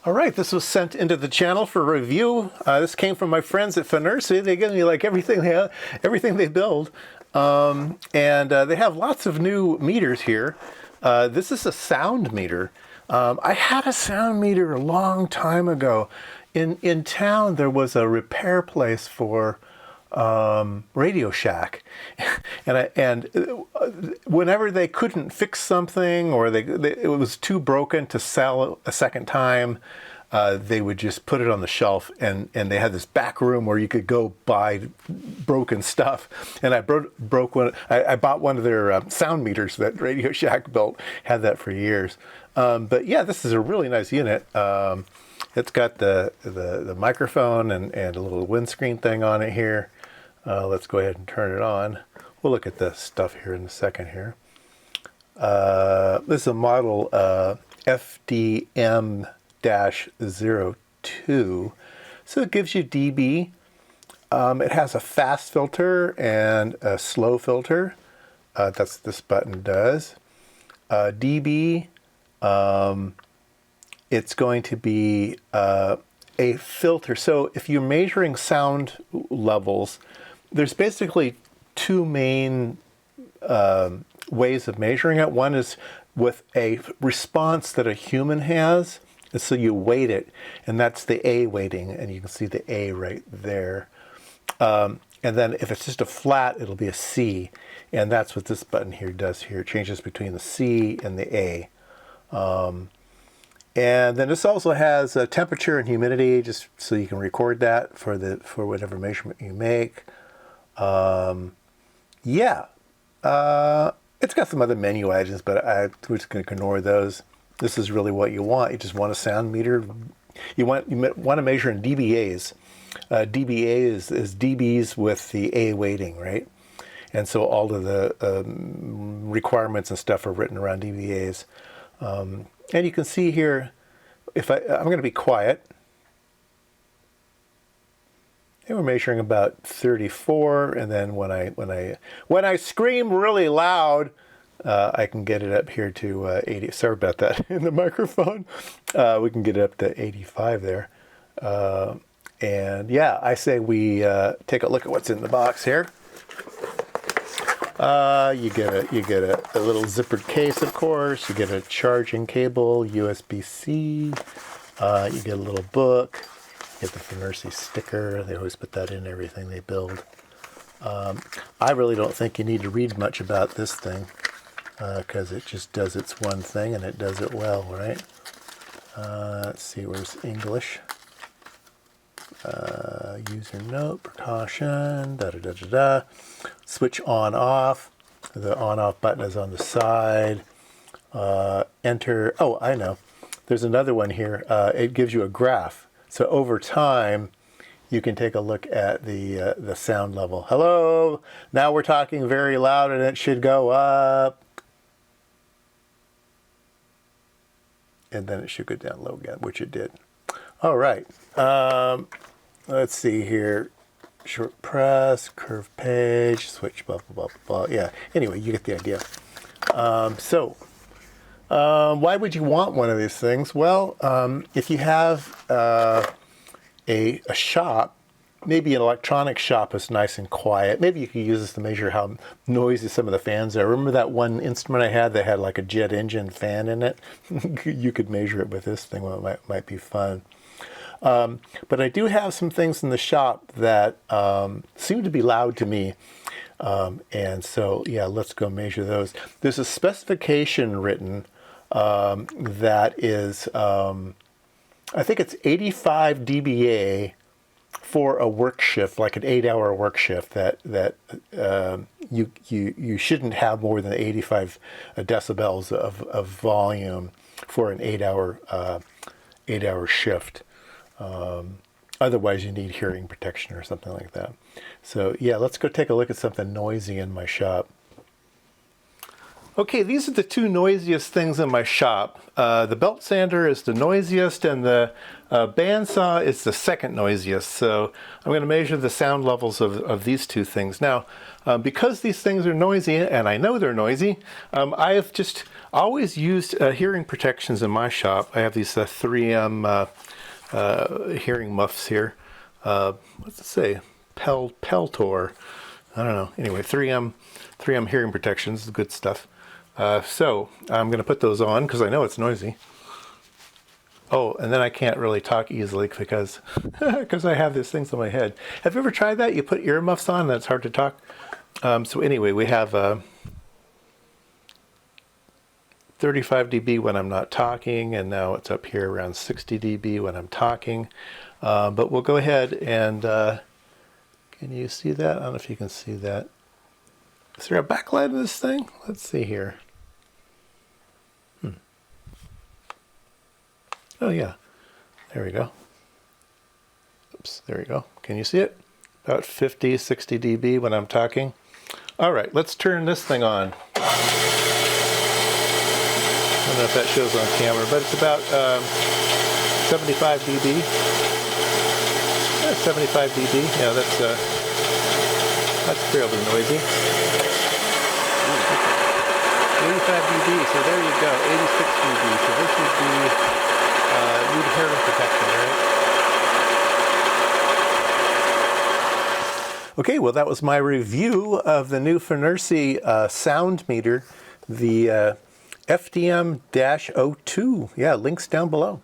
All right, this was sent into the channel for review. This came from my friends at Fnirsi. They give me like everything they have, everything they build, and they have lots of new meters here. This is a sound meter. I had a sound meter a long time ago. In town, there was a repair place for Radio Shack, and whenever they couldn't fix something or it was too broken to sell a second time, they would just put it on the shelf, and they had this back room where you could go buy broken stuff. And I broke one. I bought one of their sound meters that Radio Shack built. Had that for years. But yeah, this is a really nice unit. It's got the microphone and a little windscreen thing on it here. Let's go ahead and turn it on. We'll look at the stuff here in a second here. This is a model FDM-02. So it gives you dB. It has a fast filter and a slow filter. That's what this button does. dB, it's going to be a filter. So if you're measuring sound levels, there's basically two main ways of measuring it. One is with a response that a human has, and so you weight it, and that's the A weighting, and you can see the A right there. And then if it's just a flat, it'll be a C, and that's what this button here does here. It changes between the C and the A. And then this also has a temperature and humidity, just so you can record that for whatever measurement you make. It's got some other menu items, but we're just going to ignore those. This is really what you want. You just want a sound meter. You want to measure in dBAs. dBA is dBs with the A weighting, right? And so all of the requirements and stuff are written around dBAs. And you can see here, I'm going to be quiet. And we're measuring about 34, and then when I scream really loud, I can get it up here to 80. Sorry about that in the microphone. We can get it up to 85 there. And yeah, I say we take a look at what's in the box here. You get a little zippered case, of course. You get a charging cable, USB-C. You get a little book. You get the Fnirsi sticker. They always put that in everything they build. I really don't think you need to read much about this thing because it just does its one thing and it does it well, right? Let's see, where's English? User note, precaution, da-da-da-da-da. Switch on off. The on off button is on the side. Enter. Oh, I know. There's another one here. It gives you a graph. So over time, you can take a look at the sound level. Hello. Now we're talking very loud, and it should go up. And then it should go down low again, which it did. All right. Let's see here. Short press, curve page, switch, blah, blah, blah, blah. Yeah, anyway, you get the idea. Why would you want one of these things? Well, if you have a shop, maybe an electronic shop is nice and quiet. Maybe you could use this to measure how noisy some of the fans are. Remember that one instrument I had that had like a jet engine fan in it? You could measure it with this thing. Well, it might be fun. But I do have some things in the shop that seem to be loud to me. And so, yeah, let's go measure those. There's a specification written that is, I think it's 85 dBA for a work shift, like an 8-hour work shift, that you shouldn't have more than 85 decibels of volume for an 8-hour shift. Otherwise, you need hearing protection or something like that. So yeah, let's go take a look at something noisy in my shop. Okay, these are the two noisiest things in my shop. The belt sander is the noisiest, and the bandsaw is the second noisiest. So I'm going to measure the sound levels of these two things. Now, because these things are noisy, and I know they're noisy, I have just always used hearing protections in my shop. I have these 3M hearing muffs here. What's it say? Peltor. I don't know. Anyway, 3M hearing protections, good stuff. So I'm going to put those on because I know it's noisy. Oh, and then I can't really talk easily because I have these things on my head. Have you ever tried that? You put earmuffs on and it's hard to talk. So anyway, we have 35 dB when I'm not talking, and now it's up here around 60 dB when I'm talking. But we'll go ahead and, can you see that? I don't know if you can see that. Is there a backlight in this thing? Let's see here. Oh yeah, there we go. Oops, there we go. Can you see it? About 50, 60 dB when I'm talking. All right, let's turn this thing on. I don't know if that shows on camera, but it's about 75 dB. Yeah, 75 dB. Yeah, that's fairly noisy. 85 dB, so there you go, 86 dB. So this would be need hearing protection, right? Okay, well that was my review of the new Fnirsi sound meter, the FDM-02. Yeah, links down below.